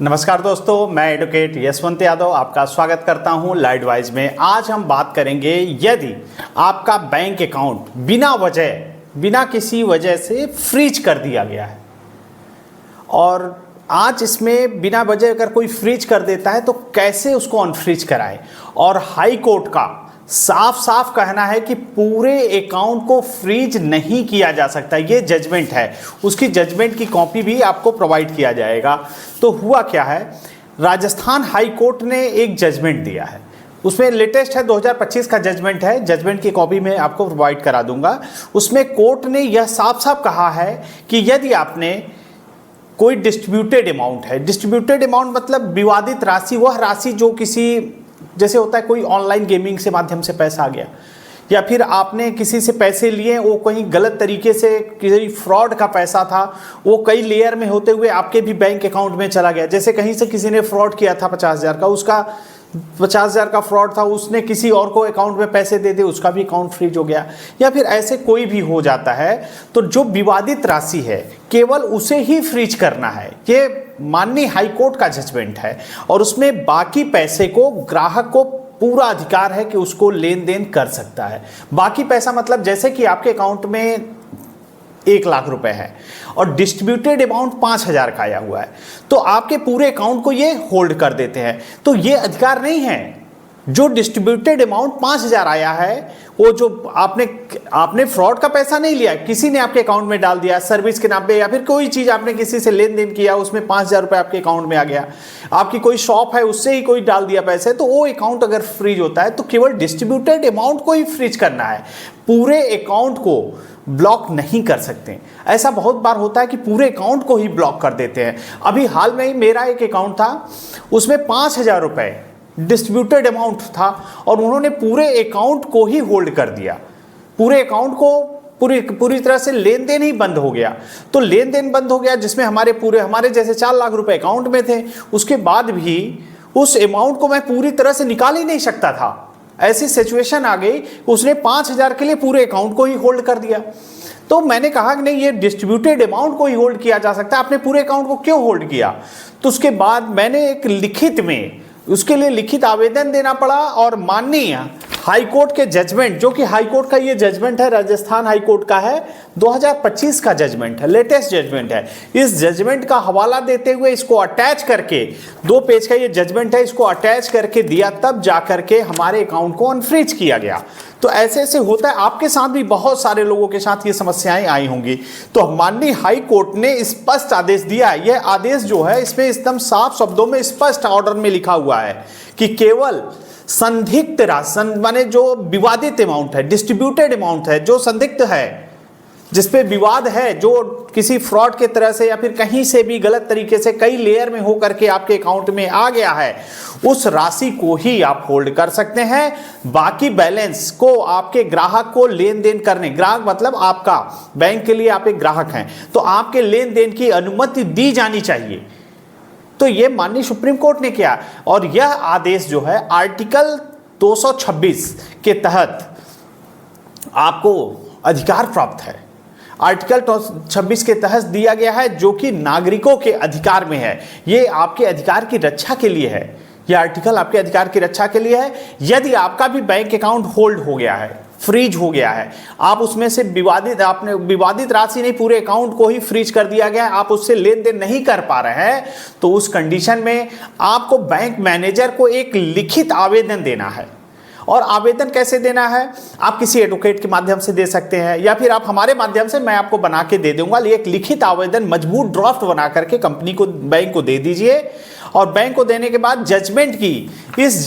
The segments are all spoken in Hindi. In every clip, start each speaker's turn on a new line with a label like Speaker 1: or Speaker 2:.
Speaker 1: नमस्कार दोस्तों, मैं एडवोकेट यशवंत यादव आपका स्वागत करता हूं लाइडवाइज में। आज हम बात करेंगे यदि आपका बैंक अकाउंट बिना किसी वजह से फ्रीज कर दिया गया है, और आज इसमें बिना वजह अगर कोई फ्रीज कर देता है तो कैसे उसको अनफ्रीज कराएं। और हाई कोर्ट का साफ साफ कहना है कि पूरे अकाउंट को फ्रीज नहीं किया जा सकता। ये जजमेंट है, उसकी जजमेंट की कॉपी भी आपको प्रोवाइड किया जाएगा। तो हुआ क्या है, राजस्थान हाई कोर्ट ने एक जजमेंट दिया है, उसमें लेटेस्ट है 2025 का जजमेंट है। जजमेंट की कॉपी मैं आपको प्रोवाइड करा दूंगा। उसमें कोर्ट ने यह साफ साफ कहा है कि यदि आपने कोई डिस्ट्रीब्यूटेड अमाउंट है, डिस्ट्रीब्यूटेड अमाउंट मतलब विवादित राशि, वह राशि जो किसी, जैसे होता है कोई ऑनलाइन गेमिंग से माध्यम से पैसा आ गया, या फिर आपने किसी से पैसे लिए, वो कहीं गलत तरीके से किसी फ्रॉड का पैसा था, वो कई लेयर में होते हुए आपके भी बैंक अकाउंट में चला गया। जैसे कहीं से किसी ने फ्रॉड किया था 50,000 का, उसका 50,000 का फ्रॉड था, उसने किसी और को अकाउंट में पैसे दे दिए, उसका भी अकाउंट फ्रीज हो गया, या फिर ऐसे कोई भी हो जाता है। तो जो विवादित राशि है केवल उसे ही फ्रीज करना है। ये माननीय हाई कोर्ट का जजमेंट है, और उसमें बाकी पैसे को ग्राहक को पूरा अधिकार है कि उसको लेन देन कर सकता है। बाकी पैसा मतलब जैसे कि आपके अकाउंट में 1 लाख रुपए है और डिस्ट्रीब्यूटेड अमाउंट 5,000 का आया हुआ है, तो आपके पूरे अकाउंट को ये होल्ड कर देते हैं। तो ये अधिकार नहीं है। जो डिस्ट्रीब्यूटेड अमाउंट 5,000 आया है, वो जो आपने फ्रॉड का पैसा नहीं लिया, किसी ने आपके अकाउंट में डाल दिया सर्विस के नाम पे, या फिर कोई चीज आपने किसी से लेन देन किया, उसमें 5,000 रुपए आपके अकाउंट में आ गया, आपकी कोई शॉप है उससे ही कोई डाल दिया पैसे, तो वो अकाउंट अगर फ्रीज होता है तो केवल डिस्ट्रीब्यूटेड अमाउंट को ही फ्रीज करना है, पूरे अकाउंट को ब्लॉक नहीं कर सकते। ऐसा बहुत बार होता है कि पूरे अकाउंट को ही ब्लॉक कर देते हैं। अभी हाल में ही मेरा एक अकाउंट था, उसमें 5,000 रुपए डिस्ट्रीब्यूटेड अमाउंट था, और उन्होंने पूरे अकाउंट को ही होल्ड कर दिया। पूरे अकाउंट को पूरी तरह से लेन देन ही बंद हो गया। तो लेन देन बंद हो गया, जिसमें हमारे जैसे 4 लाख रुपए अकाउंट में थे, उसके बाद भी उस अमाउंट को मैं पूरी तरह से निकाल ही नहीं सकता था। ऐसी सिचुएशन आ गई, उसने 5,000 के लिए पूरे अकाउंट को ही होल्ड कर दिया। तो मैंने कहा कि नहीं, ये डिस्ट्रीब्यूटेड अमाउंट को ही होल्ड किया जा सकता है, आपने पूरे अकाउंट को क्यों होल्ड किया। तो उसके बाद मैंने एक लिखित में उसके लिए लिखित आवेदन देना पड़ा, और माननीय हाई कोर्ट के जजमेंट, जो कि हाई कोर्ट का ये जजमेंट है, राजस्थान हाई कोर्ट का है, 2025 का जजमेंट है, लेटेस्ट जजमेंट है। इस जजमेंट का हवाला देते हुए इसको अटैच करके, 2 पेज का ये जजमेंट है, इसको अटैच करके दिया, तब जाकर के हमारे अकाउंट को अनफ्रीज किया गया। तो ऐसे ऐसे होता है, आपके साथ भी बहुत सारे लोगों के साथ ये समस्याएं आई होंगी। तो माननीय हाई कोर्ट ने स्पष्ट आदेश दिया है। यह आदेश जो है, इसमें एकदम साफ शब्दों में स्पष्ट ऑर्डर में लिखा हुआ है कि केवल संदिग्ध राशि, माने जो विवादित अमाउंट है, डिस्ट्रीब्यूटेड अमाउंट है, जो संदिग्ध है, जिसपे विवाद है, जो किसी फ्रॉड के तरह से या फिर कहीं से भी गलत तरीके से कई लेयर में हो करके आपके अकाउंट में आ गया है, उस राशि को ही आप होल्ड कर सकते हैं। बाकी बैलेंस को आपके ग्राहक को लेन देन करने, ग्राहक मतलब आपका, बैंक के लिए आप एक ग्राहक हैं, तो आपके लेन देन की अनुमति दी जानी चाहिए। तो यह माननीय सुप्रीम कोर्ट ने किया, और यह आदेश जो है आर्टिकल 226 के तहत आपको अधिकार प्राप्त है। आर्टिकल 26 के तहत दिया गया है, जो कि नागरिकों के अधिकार में है। ये आपके अधिकार की रक्षा के लिए है, ये आर्टिकल आपके अधिकार की रक्षा के लिए है। यदि आपका भी बैंक अकाउंट होल्ड हो गया है, फ्रीज हो गया है, आप उसमें से आपने विवादित राशि नहीं, पूरे अकाउंट को ही फ्रीज कर दिया गया है, आप उससे लेन देन नहीं कर पा रहे हैं, तो उस कंडीशन में आपको बैंक मैनेजर को एक लिखित आवेदन देना है। और आवेदन कैसे देना है, आप किसी एडवोकेट के माध्यम से दे सकते हैं, या फिर आप हमारे माध्यम से, मैं आपको बना के दे दूंगा। एक लिखित आवेदन मजबूत ड्राफ्ट बना करके कंपनी को, बैंक को दे दीजिए, और बैंक को देने के बाद इस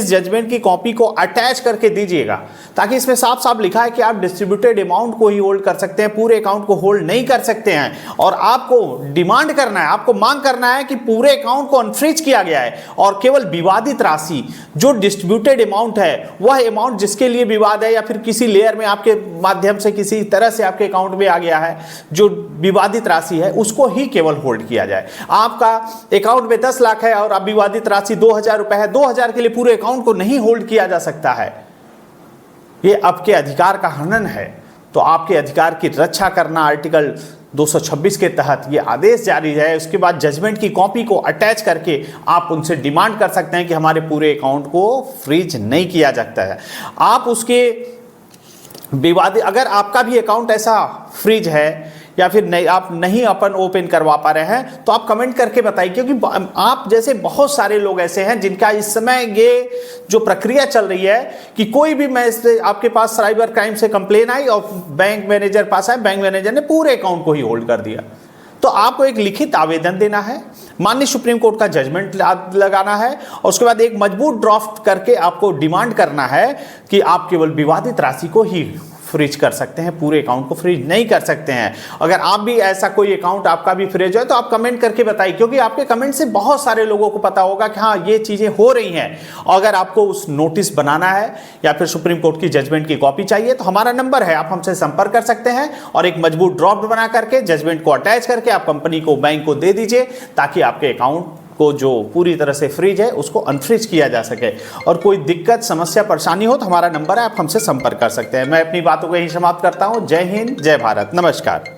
Speaker 1: जजमेंट की कॉपी को अटैच करके दीजिएगा, ताकि इसमें साफ साफ लिखा है कि आप डिस्ट्रीब्यूटेड अमाउंट को ही होल्ड कर सकते हैं, पूरे अकाउंट को होल्ड नहीं कर सकते हैं। और आपको डिमांड करना है, आपको मांग करना है कि पूरे अकाउंट को अनफ्रीज किया गया है, और केवल विवादित राशि, जो डिस्ट्रीब्यूटेड अमाउंट है, वह अमाउंट जिसके लिए विवाद है, या फिर किसी लेयर में आपके माध्यम से किसी तरह से आपके अकाउंट में आ गया है, जो विवादित राशि है, उसको ही केवल होल्ड किया जाए। आपका अकाउंट में 10 लाख है और अब विवादित राशि 2,000 रुपए है, 2,000 के लिए पूरे अकाउंट को नहीं होल्ड किया जा सकता है। ये आपके अधिकार का हनन है। तो आपके अधिकार की रक्षा करना आर्टिकल 226 के तहत ये आदेश जारी है। उसके बाद जजमेंट की कॉपी को अटैच करके आप उनसे डिमांड कर सकते हैं कि हमारे पूरे अकाउंट को फ्रीज नहीं किया जाता है। आप उसके विवादित, अगर आपका भी अकाउंट ऐसा फ्रीज है या फिर नहीं, आप नहीं ओपन करवा पा रहे हैं, तो आप कमेंट करके बताइए, क्योंकि आप जैसे बहुत सारे लोग ऐसे हैं जिनका इस समय ये जो प्रक्रिया चल रही है कि कोई भी मैसेज आपके पास साइबर क्राइम से कंप्लेन आई और बैंक मैनेजर पास आए, बैंक मैनेजर ने पूरे अकाउंट को ही होल्ड कर दिया। तो आपको एक लिखित आवेदन देना है, माननीय सुप्रीम कोर्ट का जजमेंट लगाना है और उसके बाद एक मजबूत ड्राफ्ट करके आपको डिमांड करना है कि आप केवल विवादित राशि को ही फ्रीज कर सकते हैं, पूरे अकाउंट को फ्रीज नहीं कर सकते हैं। अगर आप भी ऐसा कोई अकाउंट आपका भी फ्रीज है तो आप कमेंट करके बताइए, क्योंकि आपके कमेंट से बहुत सारे लोगों को पता होगा कि हाँ ये चीजें हो रही हैं। अगर आपको उस नोटिस बनाना है या फिर सुप्रीम कोर्ट की जजमेंट की कॉपी चाहिए तो हमारा नंबर है, आप हमसे संपर्क कर सकते हैं और एक मजबूत ड्राफ्ट बना करके जजमेंट को अटैच करके आप कंपनी को, बैंक को दे दीजिए, ताकि आपके अकाउंट को जो पूरी तरह से फ्रीज है उसको अनफ्रीज किया जा सके। और कोई दिक्कत, समस्या, परेशानी हो तो हमारा नंबर है, आप हमसे संपर्क कर सकते हैं। मैं अपनी बातों को यही समाप्त करता हूं। जय हिंद, जय भारत, नमस्कार।